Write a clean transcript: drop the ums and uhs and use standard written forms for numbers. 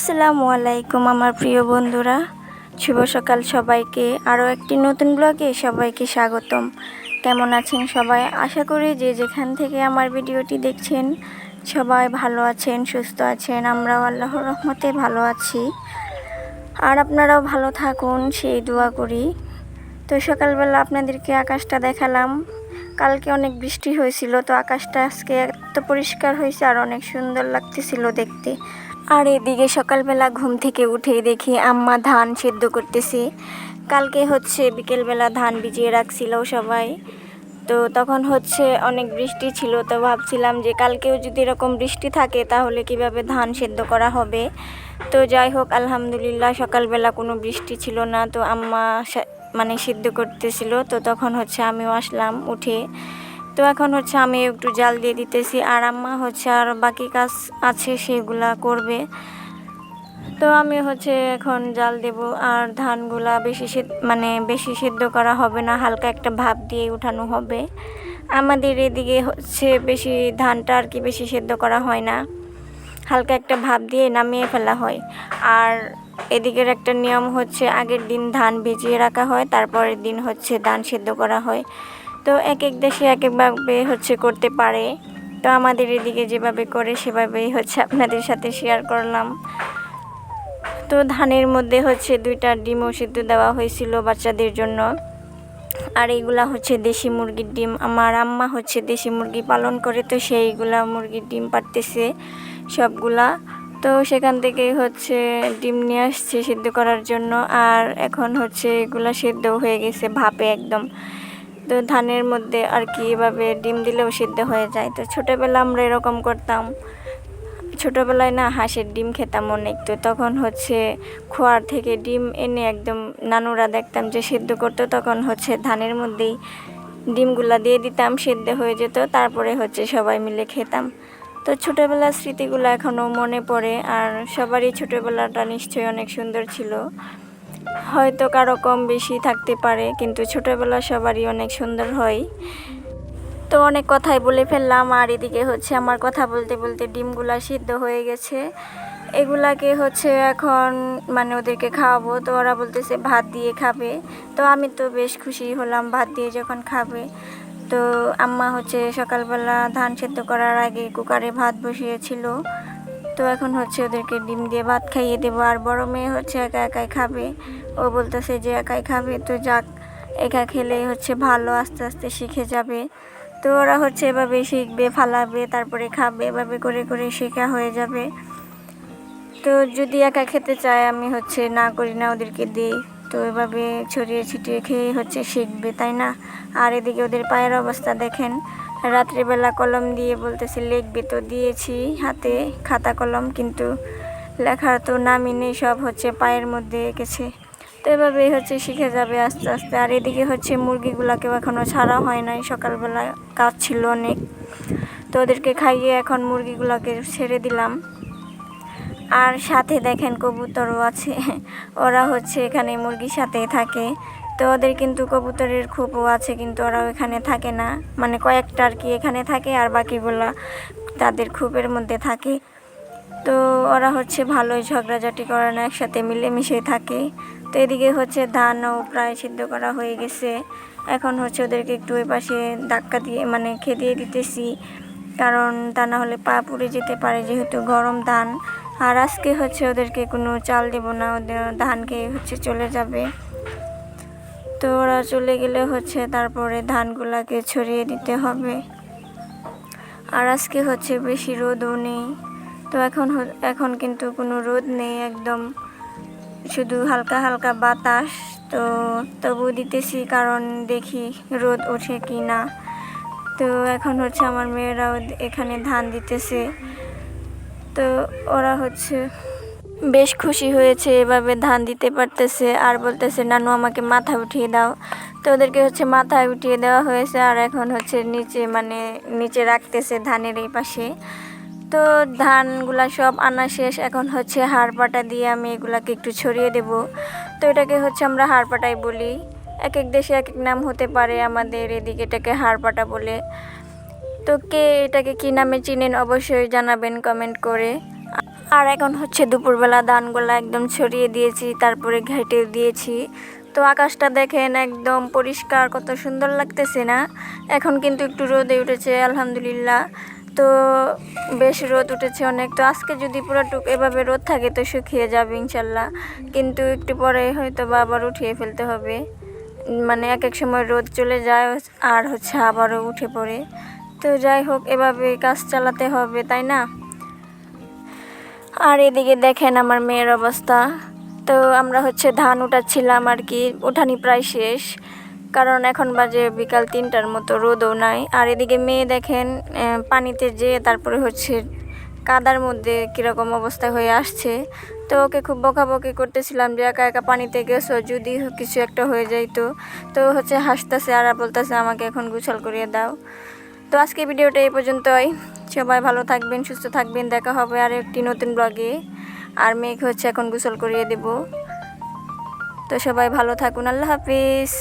আসসালামু আলাইকুম আমার প্রিয় বন্ধুরা, শুভ সকাল সবাইকে। আরও একটি নতুন ব্লগে সবাইকে স্বাগতম। কেমন আছেন সবাই? আশা করি যে যেখান থেকে আমার ভিডিওটি দেখছেন সবাই ভালো আছেন, সুস্থ আছেন। আমরাও আল্লাহর রহমতে ভালো আছি, আর আপনারাও ভালো থাকুন সেই দোয়া করি। তো সকালবেলা আপনাদেরকে আকাশটা দেখালাম। কালকে অনেক বৃষ্টি হয়েছিল, তো আকাশটা আজকে এত পরিষ্কার হয়েছে আর অনেক সুন্দর লাগতেছিল দেখতে। আর এদিকে সকালবেলা ঘুম থেকে উঠেই দেখি আম্মা ধান সেদ্ধ করতেছে। কালকে বিকেলবেলা ধান ভিজিয়ে রাখছিল সবাই, তো তখন অনেক বৃষ্টি ছিল। তো ভাবছিলাম যে কালকেও যদি এরকম বৃষ্টি থাকে তাহলে কিভাবে ধান সেদ্ধ করা হবে। তো যাই হোক, আলহামদুলিল্লাহ সকালবেলা কোনো বৃষ্টি ছিল না। তো আম্মা সিদ্ধ করতেছিল, তো তখন আমিও আসলাম উঠে। তো এখন আমি একটু জাল দিয়ে দিতেছি, আর আম্মা আর বাকি কাজ আছে সেগুলা করবে। তো আমি এখন জাল দেব। আর ধানগুলা বেশি সেদ্ধ করা হবে না, হালকা একটা ভাপ দিয়ে উঠানো হবে। আমাদের এদিকে বেশি ধানটা আর কি বেশি সেদ্ধ করা হয় না, হালকা একটা ভাপ দিয়ে নামিয়ে ফেলা হয়। আর এদিকের একটা নিয়ম আগের দিন ধান ভিজিয়ে রাখা হয়, তারপরের দিন ধান সেদ্ধ করা হয়। তো এক এক দেশে এক একভাবে করতে পারে। তো আমাদের এদিকে যেভাবে করে সেভাবেই আপনাদের সাথে শেয়ার করলাম। তো ধানের মধ্যে 2টা ডিমও সিদ্ধ দেওয়া হয়েছিল বাচ্চাদের জন্য। আর এইগুলা দেশি মুরগির ডিম। আমার আম্মা দেশি মুরগি পালন করে, তো সেইগুলা মুরগির ডিম পাড়তেছে সবগুলা। তো সেখান থেকে ডিম নিয়ে আসছে সিদ্ধ করার জন্য। আর এখন এগুলা সিদ্ধ হয়ে গেছে ভাপে একদম। তো ধানের মধ্যে আর কি এভাবে ডিম দিলেও সিদ্ধ হয়ে যায়। তো ছোটোবেলা আমরা এরকম করতাম। ছোটোবেলায় না হাঁসের ডিম খেতাম অনেক। তো তখন খোয়ার থেকে ডিম এনে একদম নানুরা দেখতাম যে সিদ্ধ করতো, তখন ধানের মধ্যেই ডিমগুলা দিয়ে দিতাম, সিদ্ধ হয়ে যেত, তারপরে সবাই মিলে খেতাম। তো ছোটোবেলার স্মৃতিগুলো এখনও মনে পড়ে। আর সবারই ছোটোবেলাটা নিশ্চয়ই অনেক সুন্দর ছিল। হয়তো কারো কম বেশি থাকতে পারে, কিন্তু ছোটোবেলা সবারই অনেক সুন্দর হয়। তো অনেক কথাই বলে ফেললাম। আর এদিকে আমার কথা বলতে বলতে ডিমগুলা সিদ্ধ হয়ে গেছে। এগুলাকে এখন ওদেরকে খাওয়াবো। তো ওরা বলতেছে ভাত দিয়ে খাবে। তো আমি তো বেশ খুশি হলাম ভাত দিয়ে যখন খাবে। তো আম্মা সকালবেলা ধান সেদ্ধ করার আগে কুকারে ভাত বসিয়েছিল। তো এখন ওদেরকে ডিম দিয়ে ভাত খাইয়ে দেবো। আর বড় মেয়ে একা একাই খাবে। ও বলতেছে যে একাই খাবে, তো যাক, একা খেলে ভালো, আস্তে আস্তে শিখে যাবে। তো ওরা এভাবেই শিখবে, ফালাবে, তারপরে খাবে, এভাবে করে করে শেখা হয়ে যাবে। তো যদি একা খেতে চায় আমি না করি না, ওদেরকে দিই। তো এভাবে ছড়িয়ে ছিটিয়ে খেয়ে শিখবে, তাই না? আর এদিকে ওদের পায়ের অবস্থা দেখেন। রাত্রিবেলা কলম দিয়ে বলতেছে লিখবে, তো দিয়েছি হাতে খাতা কলম, কিন্তু লেখার তো নামই নেই, সব পায়ের মধ্যে এঁকেছে। তো এভাবেই শিখে যাবে আস্তে আস্তে। আর এদিকে মুরগিগুলাকেও এখনও ছাড়া হয় নাই, সকালবেলা কাজ ছিল অনেক। তো ওদেরকে খাইয়ে এখন মুরগিগুলোকে ছেড়ে দিলাম। আর সাথে দেখেন কবুতরও আছে। ওরা এখানে মুরগির সাথেই থাকে। তো ওদের কিন্তু কবুতরের খোপও আছে, কিন্তু ওরাও এখানে থাকে না, কয়েকটা আর কি এখানে থাকে, আর বাকিগুলা তাদের খোপের মধ্যে থাকে। তো ওরা ভালোই ঝগড়াঝাটি করে না, একসাথে মিলেমিশে থাকে। তো এদিকে ধানও প্রায় সিদ্ধ করা হয়ে গেছে। এখন ওদেরকে একটু ওই পাশে ধাক্কা দিয়ে খেদিয়ে দিতেছি, কারণ তা না হলে পা পুড়ে যেতে পারে, যেহেতু গরম ধান। আর আজকে ওদেরকে কোনো চাল দেব না, ওদের ধান খেয়ে চলে যাবে। তো ওরা চলে গেলে তারপরে ধানগুলাকে ছড়িয়ে দিতে হবে। আর আজকে বেশি রোদও নেই। তো এখন কিন্তু কোনো রোদ নেই, একদম শুধু হালকা হালকা বাতাস। তো তবু দিতেছি, কারণ দেখি রোদ ওঠে কি না। তো এখন আমার মেয়েরাও এখানে ধান দিতেছে। তো ওরা বেশ খুশি হয়েছে, এভাবে ধান দিতে পারতেছে। আর বলতেছে নানু আমাকে মাথা উঠিয়ে দাও। তো ওদেরকে মাথায় উঠিয়ে দেওয়া হয়েছে। আর এখন নিচে নিচে রাখতেছে ধানের এই পাশে। তো ধানগুলা সব আনা শেষ। এখন হাড় পাটা দিয়ে আমি এগুলাকে একটু ছড়িয়ে দেব। তো এটাকে আমরা হাড় পাটাই বলি, এক এক দেশে এক এক নাম হতে পারে। আমাদের এদিকে এটাকে হাড় পাটা বলে। তো কে এটাকে কী নামে চিনেন অবশ্যই জানাবেন কমেন্ট করে। আর এখন হচ্ছে দুপুরবেলা ধানগুলা একদম ছড়িয়ে দিয়েছি, তারপরে ঘেঁটে দিয়েছি। তো আকাশটা দেখেন একদম পরিষ্কার, কত সুন্দর লাগতেছে না? এখন কিন্তু একটু রোদে উঠেছে আলহামদুলিল্লাহ। তো বেশ রোদ উঠেছে অনেক। তো আজকে যদি পুরোটুক এভাবে রোদ থাকে তো শুকিয়ে যাবে ইনশাল্লাহ, কিন্তু একটু পরে হয়তো বা আবার উঠিয়ে ফেলতে হবে। মানে এক এক সময় রোদ চলে যায় আর হচ্ছে আবারও উঠে পড়ে। তো যাই হোক, এভাবে কাজ চালাতে হবে, তাই না? আর এদিকে দেখেন আমার মেয়ের অবস্থা। তো আমরা হচ্ছে ধান উঠাচ্ছিলাম আর কি, উঠানি প্রায় শেষ, কারণ এখন বাজে বিকাল 3টার মতো, রোদও নাই। আর এদিকে মেয়ে দেখেন পানিতে যেয়ে তারপরে হচ্ছে কাদার মধ্যে কীরকম অবস্থা হয়ে আসছে। তো ওকে খুব বকাবকি করতেছিলাম যে একা একা পানিতে গেছো, যদি কিছু একটা হয়ে যাইতো। তো হচ্ছে হাসতেছে আর বলতেছে আমাকে এখন গোসল করিয়ে দাও। তো আজকে ভিডিওটা এই পর্যন্তই। সবাই ভালো থাকবেন, সুস্থ থাকবেন। দেখা হবে আর একটি নতুন ব্লগে। আর মেয়েকে হচ্ছে এখন গোসল করিয়ে দেব। তো সবাই ভালো থাকুন, আল্লাহ হাফিজ।